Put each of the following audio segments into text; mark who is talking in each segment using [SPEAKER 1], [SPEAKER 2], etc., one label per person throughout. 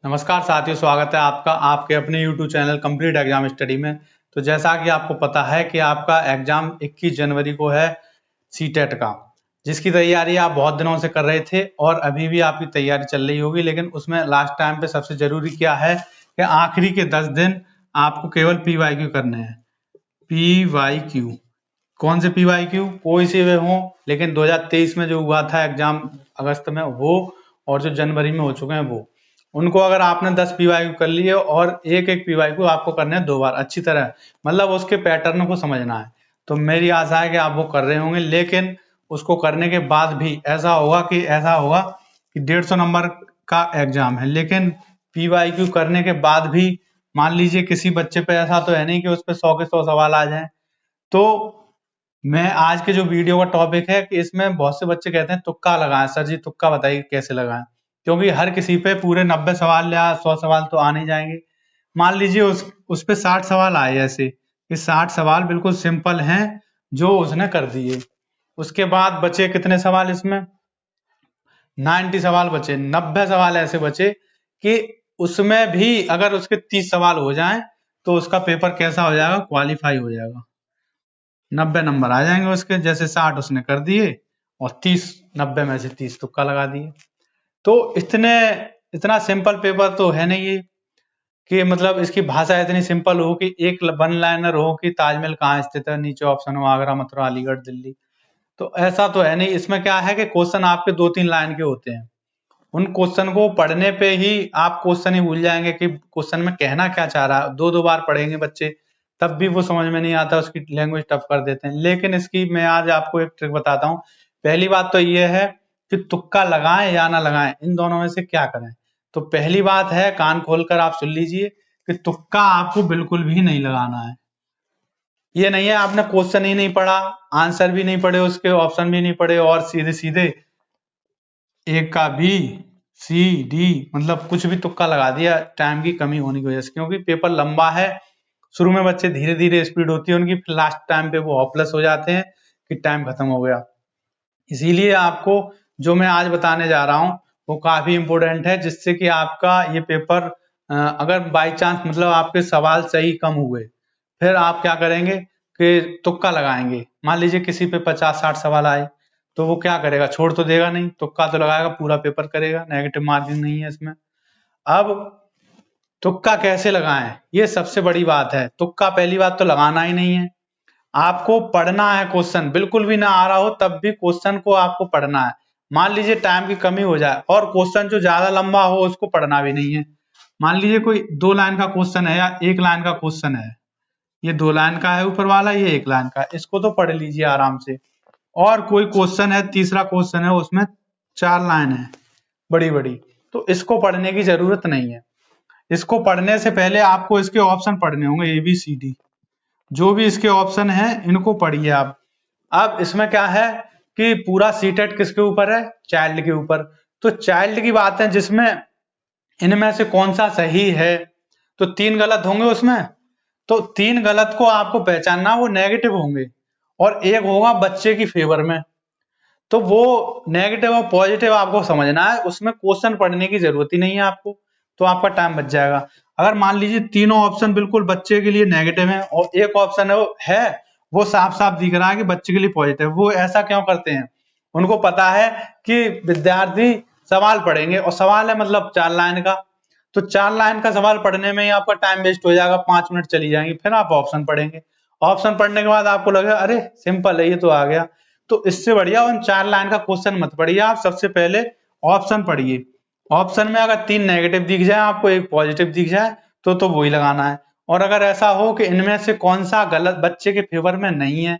[SPEAKER 1] नमस्कार साथियों, स्वागत है आपका आपके अपने YouTube channel complete exam study में। तो जैसा कि आपको पता है कि आपका एग्जाम 21 जनवरी को है सीटेट का, जिसकी तैयारी आप बहुत दिनों से कर रहे थे और अभी भी आपकी तैयारी चल रही होगी। लेकिन उसमें लास्ट टाइम पे सबसे जरूरी क्या है कि आखिरी के 10 दिन आपको केवल PYQ करने हैं। PYQ कौन से PYQ? कोई से वे हों, लेकिन 2023 में जो हुआ था एग्जाम अगस्त में वो, और जो जनवरी में हो चुके हैं वो, उनको अगर आपने 10 PYQ कर लिए और एक एक PYQ आपको करने हैं 2 बार अच्छी तरह, मतलब उसके पैटर्न को समझना है। तो मेरी आशा है कि आप वो कर रहे होंगे। लेकिन उसको करने के बाद भी ऐसा होगा कि 150 नंबर का एग्जाम है, लेकिन PYQ करने के बाद भी मान लीजिए किसी बच्चे पे ऐसा तो है नहीं कि उस पे 100 के 100 सवाल आ जाएं। तो मैं आज के जो वीडियो का टॉपिक है कि इसमें बहुत से बच्चे कहते हैं तुक्का लगाएं। सर जी तुक्का बताइए कैसे लगाएं, क्योंकि हर किसी पे पूरे 90 सवाल या 100 सवाल तो आ नहीं जाएंगे। मान लीजिए उस पे 60 सवाल आए, ऐसे कि 60 सवाल बिल्कुल सिंपल हैं जो उसने कर दिए। उसके बाद बचे कितने सवाल इसमें? 90 सवाल बचे, 90 सवाल ऐसे बचे कि उसमें भी अगर उसके 30 सवाल हो जाएं तो उसका पेपर कैसा हो जाएगा? क्वालिफाई हो जाएगा। 90 नंबर आ जाएंगे उसके, जैसे 60 उसने कर दिए और 30 90 में से 30 तुक्का लगा दिए। तो इतना सिंपल पेपर तो है नहीं ये कि मतलब इसकी भाषा इतनी सिंपल हो कि एक वन लाइनर हो कि ताजमहल कहाँ स्थित है, नीचे ऑप्शन हो आगरा, मथुरा, अलीगढ़, दिल्ली। तो ऐसा तो है नहीं। इसमें क्या है कि क्वेश्चन आपके 2-3 लाइन के होते हैं। उन क्वेश्चन को पढ़ने पे ही आप क्वेश्चन ही भूल जाएंगे कि क्वेश्चन में कहना क्या चाह रहा है। 2-2 बार पढ़ेंगे बच्चे तब भी वो समझ में नहीं आता, उसकी लैंग्वेज टफ कर देते हैं। लेकिन इसकी मैं आज आपको एक ट्रिक बताता हूँ। पहली बात तो ये है कि तुक्का लगाएं या ना लगाएं, इन दोनों में से क्या करें। तो पहली बात है, कान खोलकर आप सुन लीजिए कि तुक्का आपको बिल्कुल भी नहीं लगाना है। ये नहीं है आपने क्वेश्चन ही नहीं पढ़ा, आंसर भी नहीं पढ़े, उसके ऑप्शन भी नहीं पढ़े और सीधे सीधे एक का भी सी डी मतलब कुछ भी तुक्का लगा दिया टाइम की कमी होने की वजह से। क्योंकि पेपर लंबा है, शुरू में बच्चे धीरे धीरे स्पीड होती है उनकी, फिर लास्ट टाइम पे वो हॉपलेस हो जाते हैं कि टाइम खत्म हो गया। इसीलिए आपको जो मैं आज बताने जा रहा हूँ वो काफी इंपोर्टेंट है, जिससे कि आपका ये पेपर अगर बाई चांस मतलब आपके सवाल सही कम हुए, फिर आप क्या करेंगे कि तुक्का लगाएंगे। मान लीजिए किसी पे 50-60 सवाल आए तो वो क्या करेगा? छोड़ तो देगा नहीं, तुक्का तो लगाएगा, पूरा पेपर करेगा, नेगेटिव मार्किंग नहीं है इसमें। अब तुक्का कैसे लगाएं, ये सबसे बड़ी बात है। तुक्का पहली बात तो लगाना ही नहीं है, आपको पढ़ना है। क्वेश्चन बिल्कुल भी ना आ रहा हो तब भी क्वेश्चन को आपको पढ़ना है। मान लीजिए टाइम की कमी हो जाए और क्वेश्चन जो ज्यादा लंबा हो उसको पढ़ना भी नहीं है। मान लीजिए कोई 2 लाइन का क्वेश्चन है या 1 लाइन का क्वेश्चन है, ये 2 लाइन का है ऊपर वाला, ये 1 लाइन का है, इसको तो पढ़ लीजिए आराम से। और कोई क्वेश्चन है, तीसरा क्वेश्चन है, उसमें 4 लाइन है बड़ी बड़ी, तो इसको पढ़ने की जरूरत नहीं है। इसको पढ़ने से पहले आपको इसके ऑप्शन पढ़ने होंगे, ABCD जो भी इसके ऑप्शन है इनको पढ़िए आप। अब इसमें क्या है कि पूरा सीटेट किसके ऊपर है? चाइल्ड के ऊपर। तो चाइल्ड की बात है जिसमें इनमें से कौन सा सही है, तो 3 गलत होंगे उसमें। तो 3 गलत को आपको पहचानना, वो नेगेटिव होंगे और एक होगा बच्चे की फेवर में। तो वो नेगेटिव और पॉजिटिव आपको समझना है, उसमें क्वेश्चन पढ़ने की जरूरत ही नहीं है आपको, तो आपका टाइम बच जाएगा। अगर मान लीजिए तीनों ऑप्शन बिल्कुल बच्चे के लिए नेगेटिव है और एक ऑप्शन है वो साफ साफ दिख रहा है कि बच्चे के लिए पॉजिटिव, वो ऐसा क्यों करते हैं? उनको पता है कि विद्यार्थी सवाल पढ़ेंगे और सवाल है मतलब 4 लाइन का, तो 4 लाइन का सवाल पढ़ने में ही आपका टाइम वेस्ट हो जाएगा, 5 मिनट चली जाएंगी। फिर आप ऑप्शन पढ़ेंगे, ऑप्शन पढ़ने के बाद आपको लगेगा अरे सिंपल है ये तो आ गया। तो इससे बढ़िया उन 4 लाइन का क्वेश्चन मत पढ़िए, आप सबसे पहले ऑप्शन पढ़िए। ऑप्शन में अगर 3 नेगेटिव दिख जाए आपको, एक पॉजिटिव दिख जाए तो वही लगाना है। और अगर ऐसा हो कि इनमें से कौन सा गलत बच्चे के फेवर में नहीं है,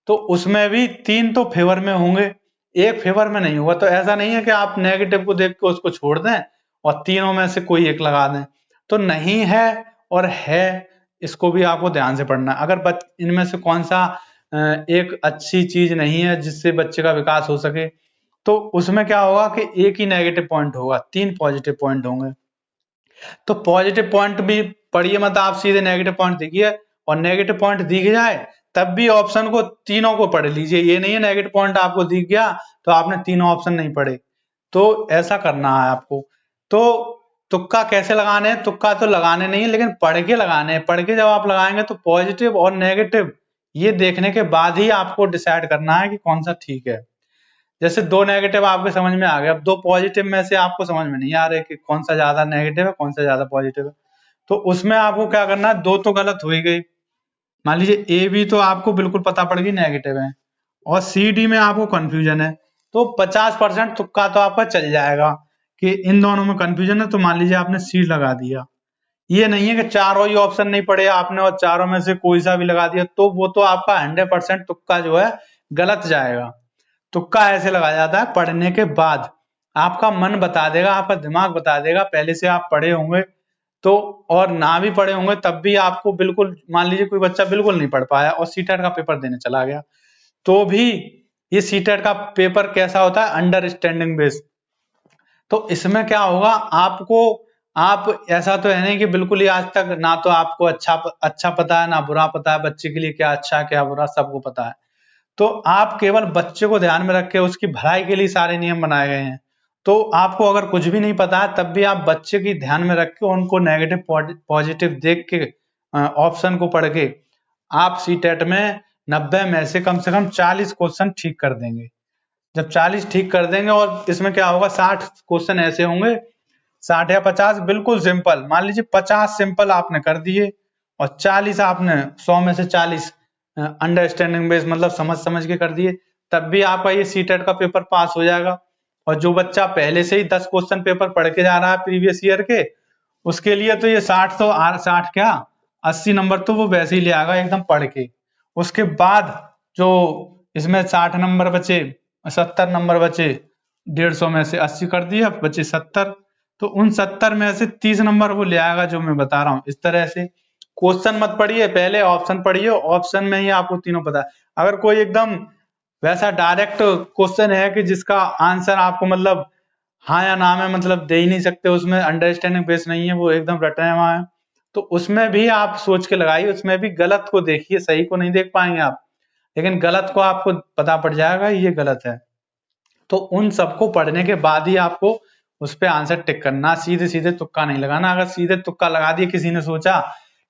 [SPEAKER 1] तो उसमें भी 3 तो फेवर में होंगे, एक फेवर में नहीं होगा। तो ऐसा नहीं है कि आप नेगेटिव को देख के उसको छोड़ दें और तीनों में से कोई एक लगा दें। तो नहीं है और है, इसको भी आपको ध्यान से पढ़ना है। अगर इनमें से कौन सा एक अच्छी चीज नहीं है जिससे बच्चे का विकास हो सके, तो उसमें क्या होगा कि एक ही नेगेटिव पॉइंट होगा, 3 पॉजिटिव पॉइंट होंगे। तो पॉजिटिव पॉइंट भी पढ़िए मत, आप सीधे नेगेटिव पॉइंट देखिए, और नेगेटिव पॉइंट दिख जाए तब भी ऑप्शन को तीनों को पढ़ लीजिए। ये नहीं है नेगेटिव पॉइंट आपको दिख गया तो आपने तीनों ऑप्शन नहीं पढ़े, तो ऐसा करना है आपको। तो तुक्का कैसे लगाने हैं, तुक्का तो लगाने नहीं है लेकिन पढ़ के लगाने हैं। पढ़ के जब आप लगाएंगे तो पॉजिटिव और नेगेटिव ये देखने के बाद ही आपको डिसाइड करना है कि कौन सा ठीक है। जैसे 2 नेगेटिव आपके समझ में आ गए, अब 2 पॉजिटिव में से आपको समझ में नहीं आ रहे कि कौन सा ज्यादा नेगेटिव है कौन सा ज्यादा पॉजिटिव है, तो उसमें आपको क्या करना है, 2 तो गलत हो ही गई। मान लीजिए ए बी तो आपको बिल्कुल पता पड़ गई नेगेटिव है और सी डी में आपको कंफ्यूजन है, तो 50% तुक्का तो आपका चल जाएगा कि इन दोनों में कंफ्यूजन है, तो मान लीजिए आपने सी लगा दिया। ये नहीं है कि चारों ही ऑप्शन नहीं पड़े आपने और चारों में से कोई सा भी लगा दिया, तो वो तो आपका 100% तुक्का जो है गलत जाएगा। तुक्का ऐसे लगाया जाता है पढ़ने के बाद, आपका मन बता देगा, आपका दिमाग बता देगा, पहले से आप पढ़े होंगे तो, और ना भी पढ़े होंगे तब भी आपको बिल्कुल, मान लीजिए कोई बच्चा बिल्कुल नहीं पढ़ पाया और सीटेट का पेपर देने चला गया, तो भी ये सीटेट का पेपर कैसा होता है, अंडरस्टैंडिंग बेस्ड। तो इसमें क्या होगा, आपको, आप ऐसा तो है नहीं कि बिल्कुल ही आज तक ना तो आपको अच्छा पता है ना बुरा पता है, बच्चे के लिए क्या अच्छा है क्या बुरा सबको पता है, तो आप केवल बच्चे को ध्यान में रख के उसकी भलाई के लिए सारे नियम बनाए गए हैं। तो आपको अगर कुछ भी नहीं पता है तब भी आप बच्चे की ध्यान में रख के उनको नेगेटिव पॉजिटिव देख के ऑप्शन को पढ़ के आप सीटेट में 90 में से कम 40 क्वेश्चन ठीक कर देंगे। जब 40 ठीक कर देंगे और इसमें क्या होगा, 60 क्वेश्चन ऐसे होंगे, 60 या 50 बिल्कुल सिंपल, मान लीजिए 50 सिंपल आपने कर दिए और 40 आपने 100 में से 40 अंडरस्टैंडिंग बेस मतलब समझ के कर दिए, तब भी आपका ये सीटेट का पेपर पास हो जाएगा। और जो बच्चा पहले से ही 10 क्वेश्चन पेपर पढ़ के जा रहा है प्रीवियस ईयर के, उसके लिए तो ये 60 क्या 80 नंबर तो वो वैसे ही ले आएगा एकदम पढ़ के। उसके बाद जो इसमें 60 नंबर बचे, 70 नंबर बचे, 150 में से 80 कर दिया बचे 70, तो उन 70 में से 30 नंबर वो ले आएगा जो मैं बता रहा हूँ। इस तरह से क्वेश्चन मत पढ़िए, पहले ऑप्शन पढ़िए, ऑप्शन में ही आपको तीनों पता है। अगर कोई एकदम वैसा डायरेक्ट क्वेश्चन है कि जिसका आंसर आपको मतलब हाँ या ना में मतलब दे ही नहीं सकते, उसमें अंडरस्टैंडिंग बेस नहीं है, वो एकदम रटे हुआ है, तो उसमें भी आप सोच के लगाइए, उसमें भी गलत को देखिए, सही को नहीं देख पाएंगे आप, लेकिन गलत को आपको पता पड़ जाएगा ये गलत है। तो उन सबको पढ़ने के बाद ही आपको उस पे आंसर टिक करना, सीधे सीधे तुक्का नहीं लगाना। अगर सीधे तुक्का लगा दिए, किसी ने सोचा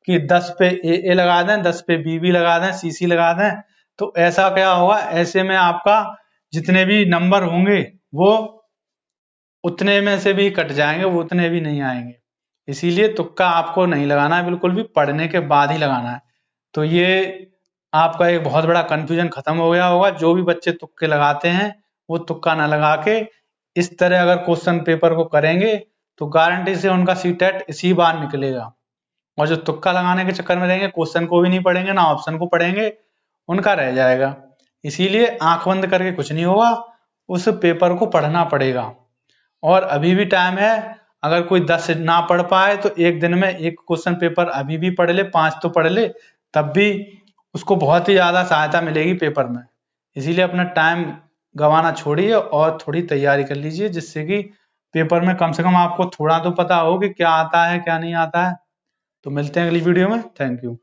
[SPEAKER 1] कि 10 पे ए लगा दें, 10 पे बी लगा दें, सी लगा दें, तो ऐसा क्या होगा, ऐसे में आपका जितने भी नंबर होंगे वो उतने में से भी कट जाएंगे, वो उतने भी नहीं आएंगे। इसीलिए तुक्का आपको नहीं लगाना है, बिल्कुल भी पढ़ने के बाद ही लगाना है। तो ये आपका एक बहुत बड़ा कंफ्यूजन खत्म हो गया होगा। जो भी बच्चे तुक्के लगाते हैं वो तुक्का ना लगा के इस तरह अगर क्वेश्चन पेपर को करेंगे तो गारंटी से उनका सीटेट इसी बार निकलेगा। और जो तुक्का लगाने के चक्कर में रहेंगे, क्वेश्चन को भी नहीं पढ़ेंगे ना ऑप्शन को पढ़ेंगे, उनका रह जाएगा। इसीलिए आंख बंद करके कुछ नहीं होगा, उस पेपर को पढ़ना पड़ेगा। और अभी भी टाइम है, अगर कोई 10 ना पढ़ पाए तो एक दिन में एक क्वेश्चन पेपर अभी भी पढ़ ले, 5 तो पढ़ ले, तब भी उसको बहुत ही ज्यादा सहायता मिलेगी पेपर में। इसीलिए अपना टाइम गंवाना छोड़िए और थोड़ी तैयारी कर लीजिए, जिससे कि पेपर में कम से कम आपको थोड़ा तो पता हो कि क्या आता है क्या नहीं आता है। तो मिलते हैं अगली वीडियो में। Thank you.